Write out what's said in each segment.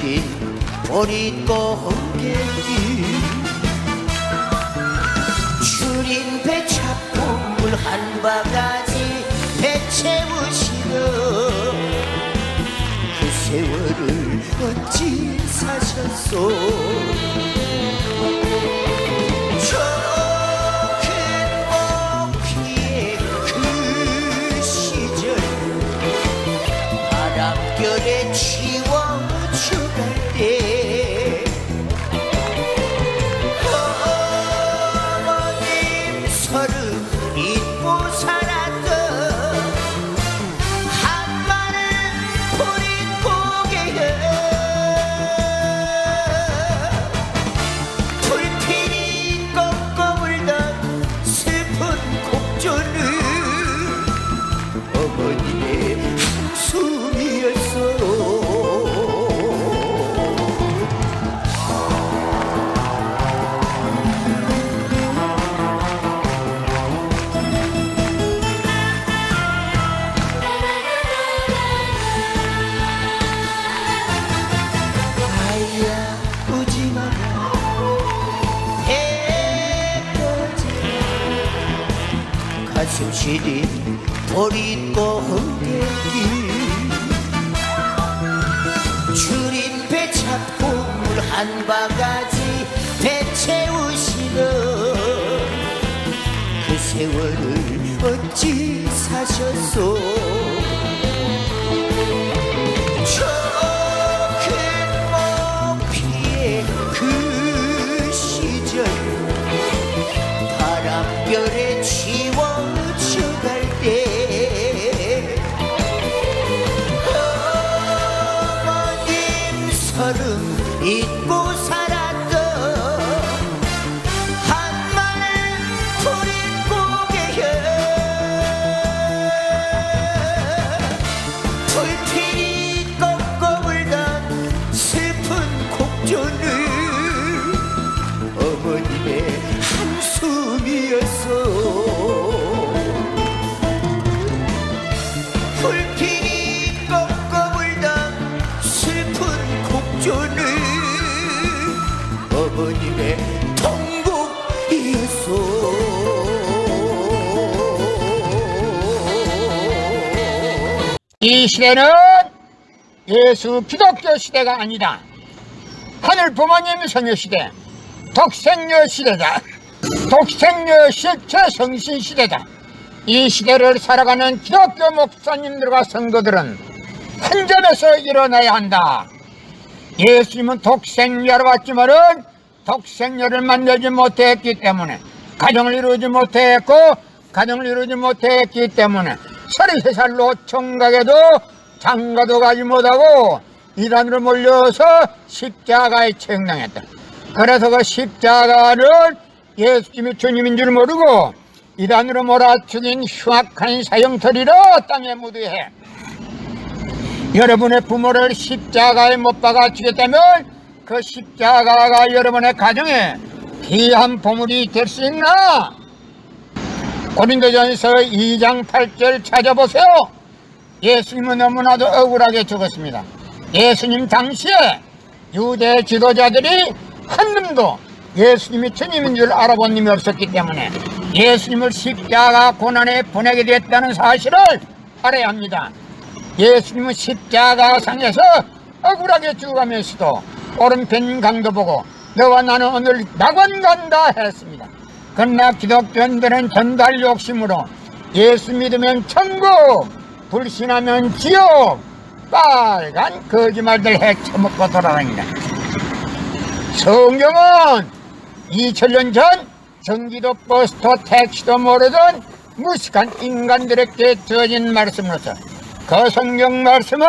주린 보릿고 홍객이 주린 배 잡고 물 한 바가지 배 채우시는 그 세월을 어찌 사셨소. 저 큰 목피의 그 시절 바람결에 치워주갈 때 어머님 서름 잊고 살았던 한마는 보릿고개에 불필이 꺾어 울던 슬픈 곡조는 어머니의 한숨이었어. 가슴 시린 보릿고 홍객이 주린 배 잡고 물 한 바가지 배 채우시는 그 세월을 어찌 사셨소. 저 큰 목피의 그 시절 바람결에 치워주갈 때 어머님 서름 잊고 살았던 한마는 보릿고개에 불필이 꺾어 울던 슬픈 곡조는 어머님의 한숨이었어. 불필이 꺾어 울던 슬픈 곡조는 어머님의 통곡이었어. 이 시대는 예수 기독교 시대가 아니다. 하늘 부모님 성교 시대, 독생녀 시대다. 독생녀 실체 성신 시대다. 이 시대를 살아가는 기독교 목사님들과 성도들은 한 점에서 일어나야 한다. 예수님은 독생녀로 왔지만은 독생녀를 만나지 못했기 때문에 가정을 이루지 못했고 가정을 이루지 못했기 때문에 33살로 총각에도 장가도 가지 못하고 이단으로 몰려서 십자가에 책당했다. 그래서 그 십자가를 예수님이 주님인 줄 모르고 이단으로 몰아치긴 흉악한 사형터리로 땅에 묻어해 여러분의 부모를 십자가에 못 박아 죽였다면 그 십자가가 여러분의 가정에 귀한 보물이 될 수 있나? 고린도전서 2장 8절 찾아보세요. 예수님은 너무나도 억울하게 죽었습니다. 예수님 당시에 유대 지도자들이 한 놈도 예수님이 주님인 줄 알아본 놈이 없었기 때문에 예수님을 십자가 고난에 보내게 됐다는 사실을 알아야 합니다. 예수님은 십자가상에서 억울하게 죽어가면서도 오른편 강도 보고 너와 나는 오늘 낙원 간다 했습니다. 그러나 기독교인들은 전달 욕심으로 예수 믿으면 천국, 불신하면 지옥, 빨간 거짓말들 헤쳐먹고 돌아다닌다. 성경은 2000년 전 전기도 버스도 택시도 모르던 무식한 인간들에게 주어진 말씀으로서 그 성경 말씀은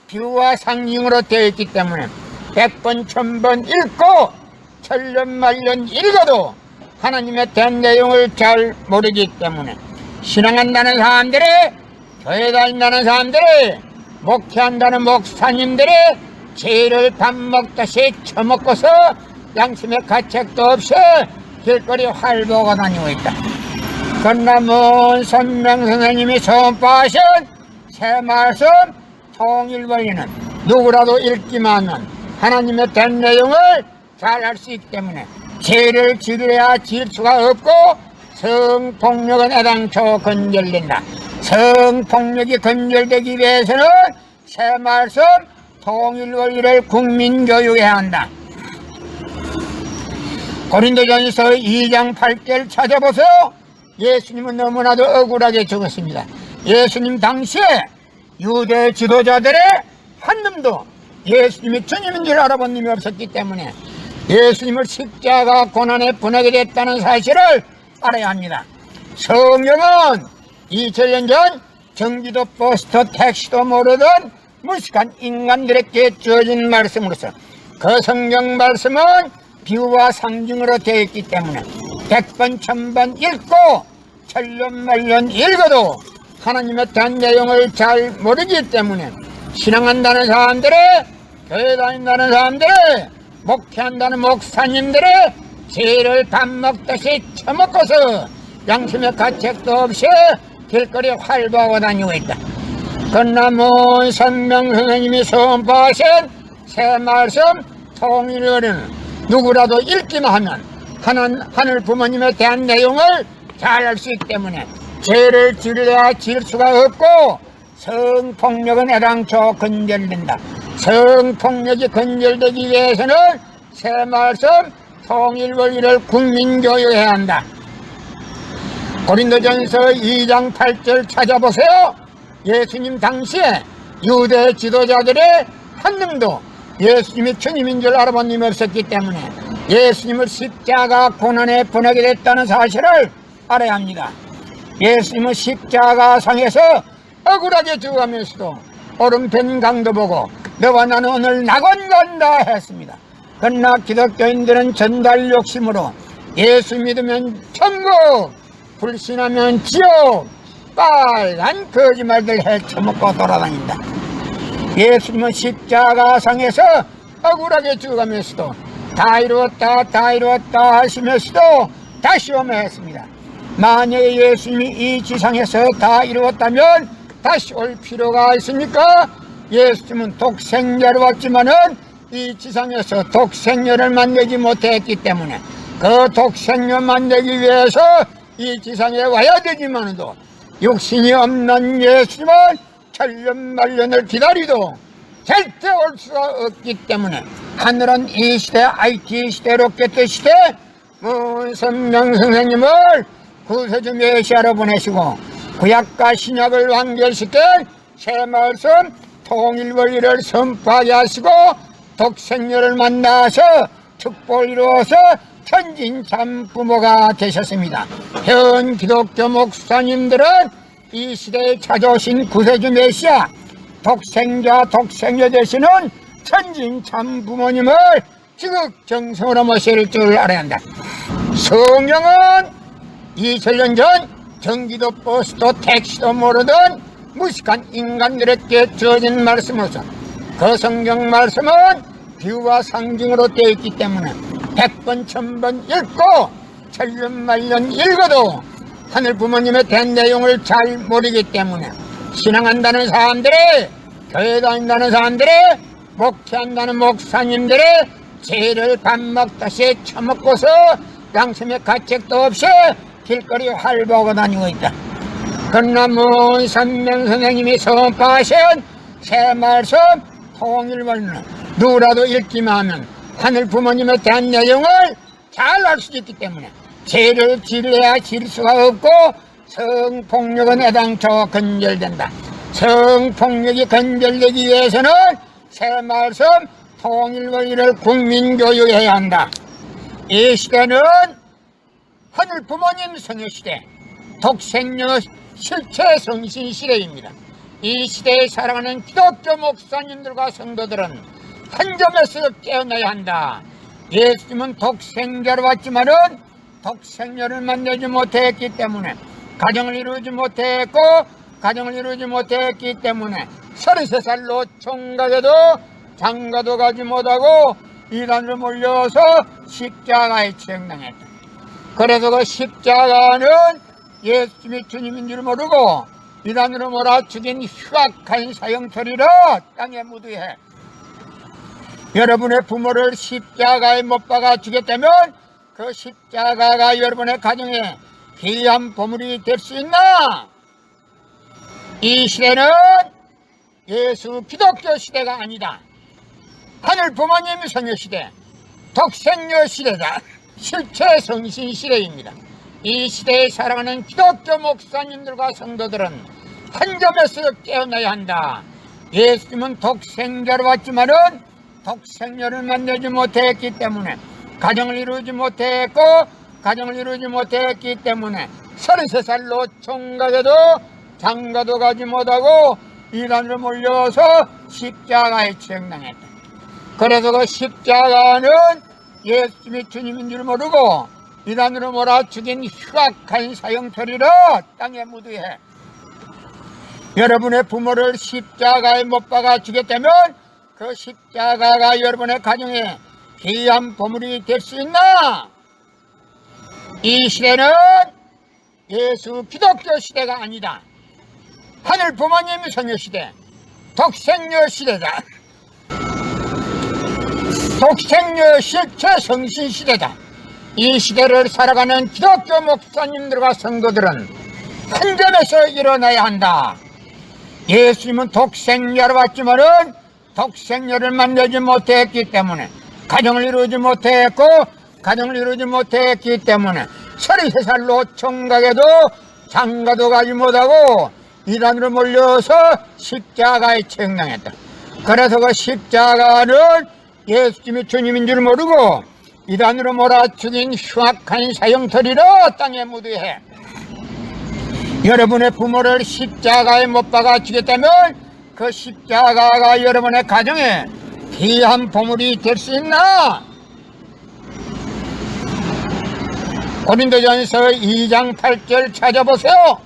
비유와 상징으로 되어 있기 때문에 100번 1000번 읽고 천년만년 읽어도 하나님의 된 내용을 잘 모르기 때문에 신앙한다는 사람들이, 교회 다닌다는 사람들이, 목회한다는 목사님들이 죄를 밥 먹듯이 처먹고서 양심의 가책도 없이 길거리 활보고 다니고 있다. 그러나 먼 선명 선생님이 선포하신 새 말씀 통일원리는 누구라도 읽기만 하는 하나님의 된 내용을 잘 알 수 있기 때문에 죄를 지려야 질 수가 없고 성폭력은 애당초 건절된다. 성폭력이 건절되기 위해서는 새 말씀 통일 원리를 국민교육해야 한다. 고린도전서 2장 8절 찾아보세요. 예수님은 너무나도 억울하게 죽었습니다. 예수님 당시에 유대 지도자들의 한 놈도 예수님이 주님인 줄 알아본 놈이 없었기 때문에 예수님을 십자가 고난에 보내게 됐다는 사실을 알아야 합니다. 성경은 2000년 전 경기도 버스터 택시도 모르던 무식한 인간들에게 주어진 말씀으로서 그 성경 말씀은 비유와 상징으로 되어 있기 때문에 100번 1000번 읽고 천년만년 읽어도 하나님의 대한 내용을 잘 모르기 때문에 신앙한다는 사람들의, 교회 다닌다는 사람들의, 목회한다는 목사님들의 죄를 밥 먹듯이 처먹고서 양심의 가책도 없이 길거리에 활보하고 다니고 있다. 그러나 문 선명 선생님이 선포하신 새 말씀 통일어는 누구라도 읽기만 하면 하늘 부모님에 대한 내용을 잘 알 수 있기 때문에 죄를 지려야 질 수가 없고 성폭력은 애당초 건절된다. 성폭력이 건절되기 위해서는 새 말씀 통일 원리를 국민교육해야 한다. 고린도전서 2장 8절 찾아보세요. 예수님 당시에 유대 지도자들의 한 놈도 예수님이 주님인 줄 알아본 놈이 없었기 때문에 예수님을 십자가 고난에 보내게 됐다는 사실을 알아야 합니다. 예수님은 십자가상에서 억울하게 죽어가면서도 오른편 강도 보고 너와 나는 오늘 낙원 간다 했습니다. 그러나 기독교인들은 전달 욕심으로 예수 믿으면 천국, 불신하면 지옥, 빨간 거짓말들 헤쳐먹고 돌아다닌다. 예수님은 십자가상에서 억울하게 죽어가면서도 다 이루었다 다 이루었다 하시면서도 다시 오며 했습니다. 만약에 예수님이 이 지상에서 다 이루었다면 다시 올 필요가 있습니까? 예수님은 독생자로 왔지만은 이 지상에서 독생녀를 만들지 못했기 때문에 그 독생녀 만들기 위해서 이 지상에 와야 되지만도 육신이 없는 예수님은 천년만년을 기다리도 절대 올 수가 없기 때문에 하늘은 이 시대 IT 시대 로켓 시대 문선명 선생님을 구세주 메시아로 보내시고 구약과 신약을 완결시킨 새 말씀 통일 원리를 선포하게 하시고 독생녀를 만나서 축복을 이루어서 천진 참 부모가 되셨습니다. 현 기독교 목사님들은 이 시대에 찾아오신 구세주 메시아 독생자 독생녀 되시는 천진 참 부모님을 지극정성으로 모실 줄 알아야 한다. 성경은 2000년 전 경기도 버스도 택시도 모르던 무식한 인간들에게 주어진 말씀으로서 그 성경 말씀은 비유와 상징으로 되어 있기 때문에 100번 1000번 읽고 천년만년 읽어도 하늘 부모님에 대한 내용을 잘 모르기 때문에 신앙한다는 사람들의, 교회 다닌다는 사람들의, 목회한다는 목사님들의 죄를 밥 먹듯이 처먹고서 양심의 가책도 없이 길거리 활보하고 다니고 있다. 그러나 문선명 선생님이 선포하신 새 말씀 통일 원리는 누구라도 읽기만 하면 하늘 부모님에 대한 내용을 잘 알 수 있기 때문에 죄를 지려야 질 수가 없고 성폭력은 애당초 건절된다. 성폭력이 건절되기 위해서는 새 말씀 통일 원리를 국민교육해야 한다. 이 시대는 하늘 부모님 성의 시대, 독생녀 실체 성신 시대입니다. 이 시대에 살아가는 기독교 목사님들과 성도들은 한 점에서 깨어나야 한다. 예수님은 독생자로 왔지만은 독생녀를 만나지 못했기 때문에 가정을 이루지 못했고 가정을 이루지 못했기 때문에 33살로 총각에도 장가도 가지 못하고 이단으로 몰려서 십자가에 처형당했다. 그래서 그 십자가는 예수님이 주님인 줄 모르고 이단으로 몰아 죽인 흉악한 사형처리로 땅에 묻어해 여러분의 부모를 십자가에 못 박아 주겠다면 그 십자가가 여러분의 가정에 귀한 보물이 될 수 있나? 이 시대는 예수 기독교 시대가 아니다. 하늘 부모님 성교 시대, 독생녀 시대다. 실체 성신 시대입니다. 이 시대에 살아가는 기독교 목사님들과 성도들은 한 점에서 깨어나야 한다. 예수님은 독생자로 왔지만은 독생녀를 만나지 못했기 때문에 가정을 이루지 못했고 가정을 이루지 못했기 때문에 33살로 총각에도 장가도 가지 못하고 이단으로 몰려서 십자가에 처형당했다. 그래서 그 십자가는 예수님이 주님인 줄 모르고 이단으로 몰아 죽인 흉악한 사형처리로 땅에 묻으해 여러분의 부모를 십자가에 못 박아 주겠다면 그 십자가가 여러분의 가정에 귀한 보물이 될 수 있나? 이 시대는 예수 기독교 시대가 아니다. 하늘 부모님 성교 시대, 독생녀 시대다. 독생녀 실체 성신 시대다. 이 시대를 살아가는 기독교 목사님들과 성도들은 한 점에서 일어나야 한다. 예수님은 독생녀로 왔지만은 독생녀를 만나지 못했기 때문에 가정을 이루지 못했고 가정을 이루지 못했기 때문에 33살로 총각에도 장가도 가지 못하고 이단으로 몰려서 십자가에 처형당했다. 그래서 그 십자가는 예수님이 주님인 줄 모르고 이단으로 몰아 죽인 흉악한 사형터리로 땅에 묻으해 여러분의 부모를 십자가에 못 박아 주겠다면 그 십자가가 여러분의 가정에 귀한 보물이 될 수 있나? 고린도전서 2장 8절 찾아보세요.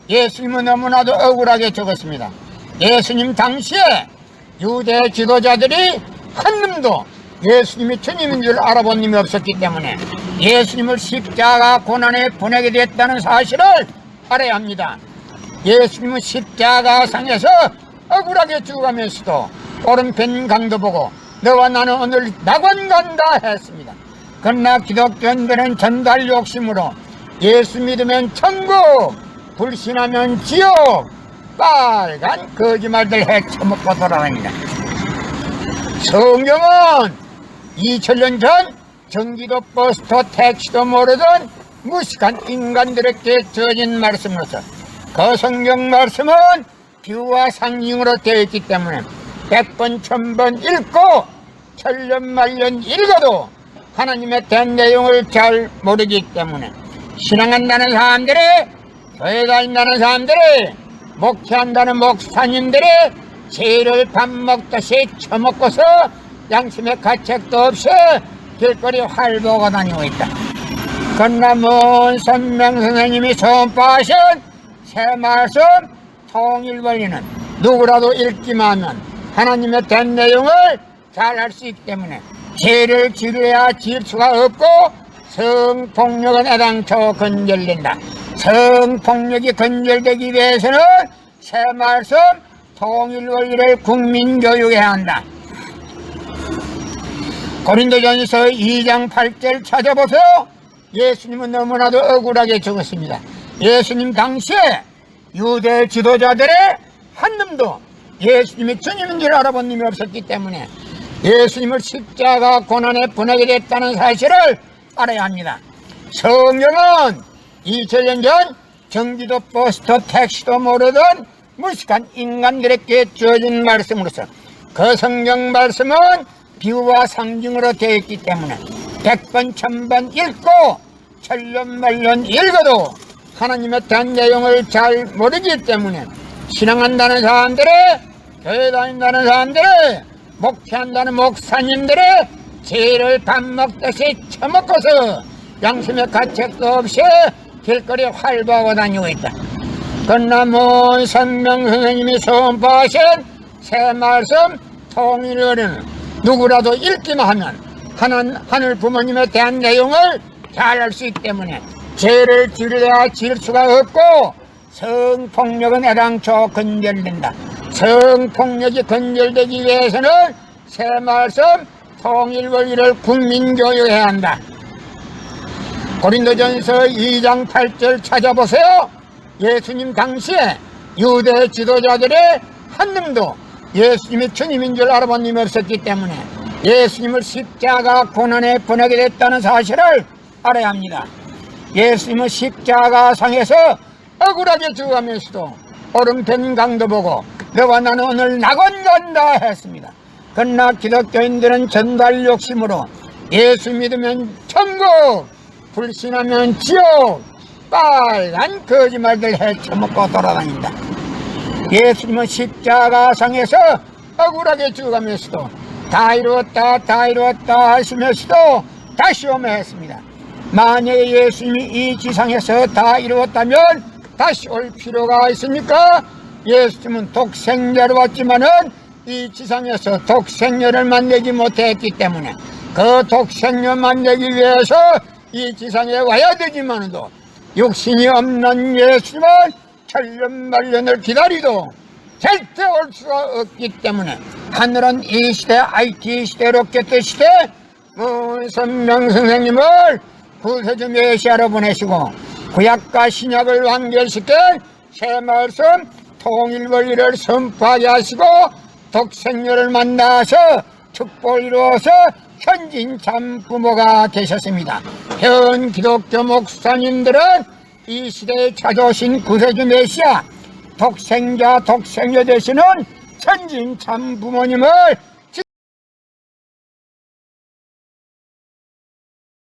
예수님은 너무나도 억울하게 적었습니다. 예수님 당시에 유대 지도자들이 한 놈도 예수님이 주님인 줄 알아본 놈이 없었기 때문에 예수님을 십자가 고난에 보내게 됐다는 사실을 알아야 합니다. 예수님은 십자가상에서 억울하게 죽어가면서도 오른편 강도 보고 너와 나는 오늘 낙원 간다 했습니다. 그러나 기독교인들은 전달 욕심으로 예수 믿으면 천국, 불신하면 지옥, 빨간 거짓말들 헤쳐먹고 돌아다닙니다. 성경은 2000년 전 전기도 버스도 택시도 모르던 무식한 인간들에게 주어진 말씀으로서 그 성경 말씀은 비유와 상징으로 되어 있기 때문에 100번 1000번 읽고 천년만년 읽어도 하나님에 대한 내용을 잘 모르기 때문에 신앙한다는 사람들이, 교회 다닌다는 사람들이, 목회한다는 목사님들이 죄를 밥 먹듯이 처먹고서 양심의 가책도 없이 길거리 활보고 다니고 있다. 그러나 먼 선명 선생님이 선포하신 새 말씀 통일 원리는 누구라도 읽기만 하면 하나님의 된 내용을 잘 알 수 있기 때문에 죄를 지려야 지을 수가 없고 성폭력은 애당초 건절된다. 성폭력이 건절되기 위해서는 새 말씀 통일 원리를 국민교육해야 한다. 고린도전서 2장 8절 찾아보세요. 예수님은 너무나도 억울하게 적었습니다. 예수님 당시에 유대 지도자들의 한 놈도 예수님이 주님인 줄 알아본 놈이 없었기 때문에 예수님을 십자가 고난에 보내게 됐다는 사실을 알아야 합니다. 성경은 2000년 전 전기도 버스도 택시도 모르던 무식한 인간들에게 주어진 말씀으로서 그 성경 말씀은 비유와 상징으로 되어 있기 때문에 100번 1000번 읽고 천년만년 읽어도 하나님에 대한 내용을 잘 모르기 때문에 신앙한다는 사람들이, 교회 다닌다는 사람들이, 목회한다는 목사님들이 죄를 밥 먹듯이 처먹고서 양심의 가책도 없이 길거리 활보하고 다니고 있다. 그러나 먼 선명 선생님이 선포하신 새 말씀 통일어는 누구라도 읽기만 하면 하늘 부모님에 대한 내용을 잘 알 수 있기 때문에 죄를 지려야 지을 수가 없고 성폭력은 애당초 건절된다. 성폭력이 건절되기 위해서는 새 말씀 통일 원리를 국민교육해야 한다. 고린도전서 2장 8절 찾아보세요. 예수님 당시에 유대 지도자들의 한 놈도 예수님이 주님인 줄 알아본 님이 없었기 때문에 예수님을 십자가 고난에 보내게 됐다는 사실을 알아야 합니다. 예수님은 십자가 상에서 억울하게 죽어가면서도 오른편 강도 보고 너와 나는 오늘 낙원 간다 했습니다. 그러나 기독교인들은 전달 욕심으로 예수 믿으면 천국, 불신하면 지옥, 빨간 거짓말들 헤쳐먹고 돌아다닌다. 예수님은 십자가상에서 억울하게 죽어가면서도 다 이루었다 다 이루었다 하시면서도 다시 오며 했습니다. 만약에 예수님이 이 지상에서 다 이루었다면 다시 올 필요가 있습니까? 예수님은 독생자로 왔지만은 이 지상에서 독생녀를 만나지 못했기 때문에 그 독생녀 만나기 위해서 이 지상에 와야 되지만도 육신이 없는 예수님은 천년만년을 기다리도 절대 올 수가 없기 때문에 하늘은 이 시대 IT 시대 로켓 시대 선명 선생님을 구세주 메시아로 보내시고 구약과 신약을 완결시킨 새 말씀 통일 원리를 선포하게 하시고 독생녀를 만나서 축복을 이루어서 현진 참 부모가 되셨습니다. 현 기독교 목사님들은 이 시대에 찾아오신 구세주 메시아 독생자 독생녀 되시는 현진 참 부모님을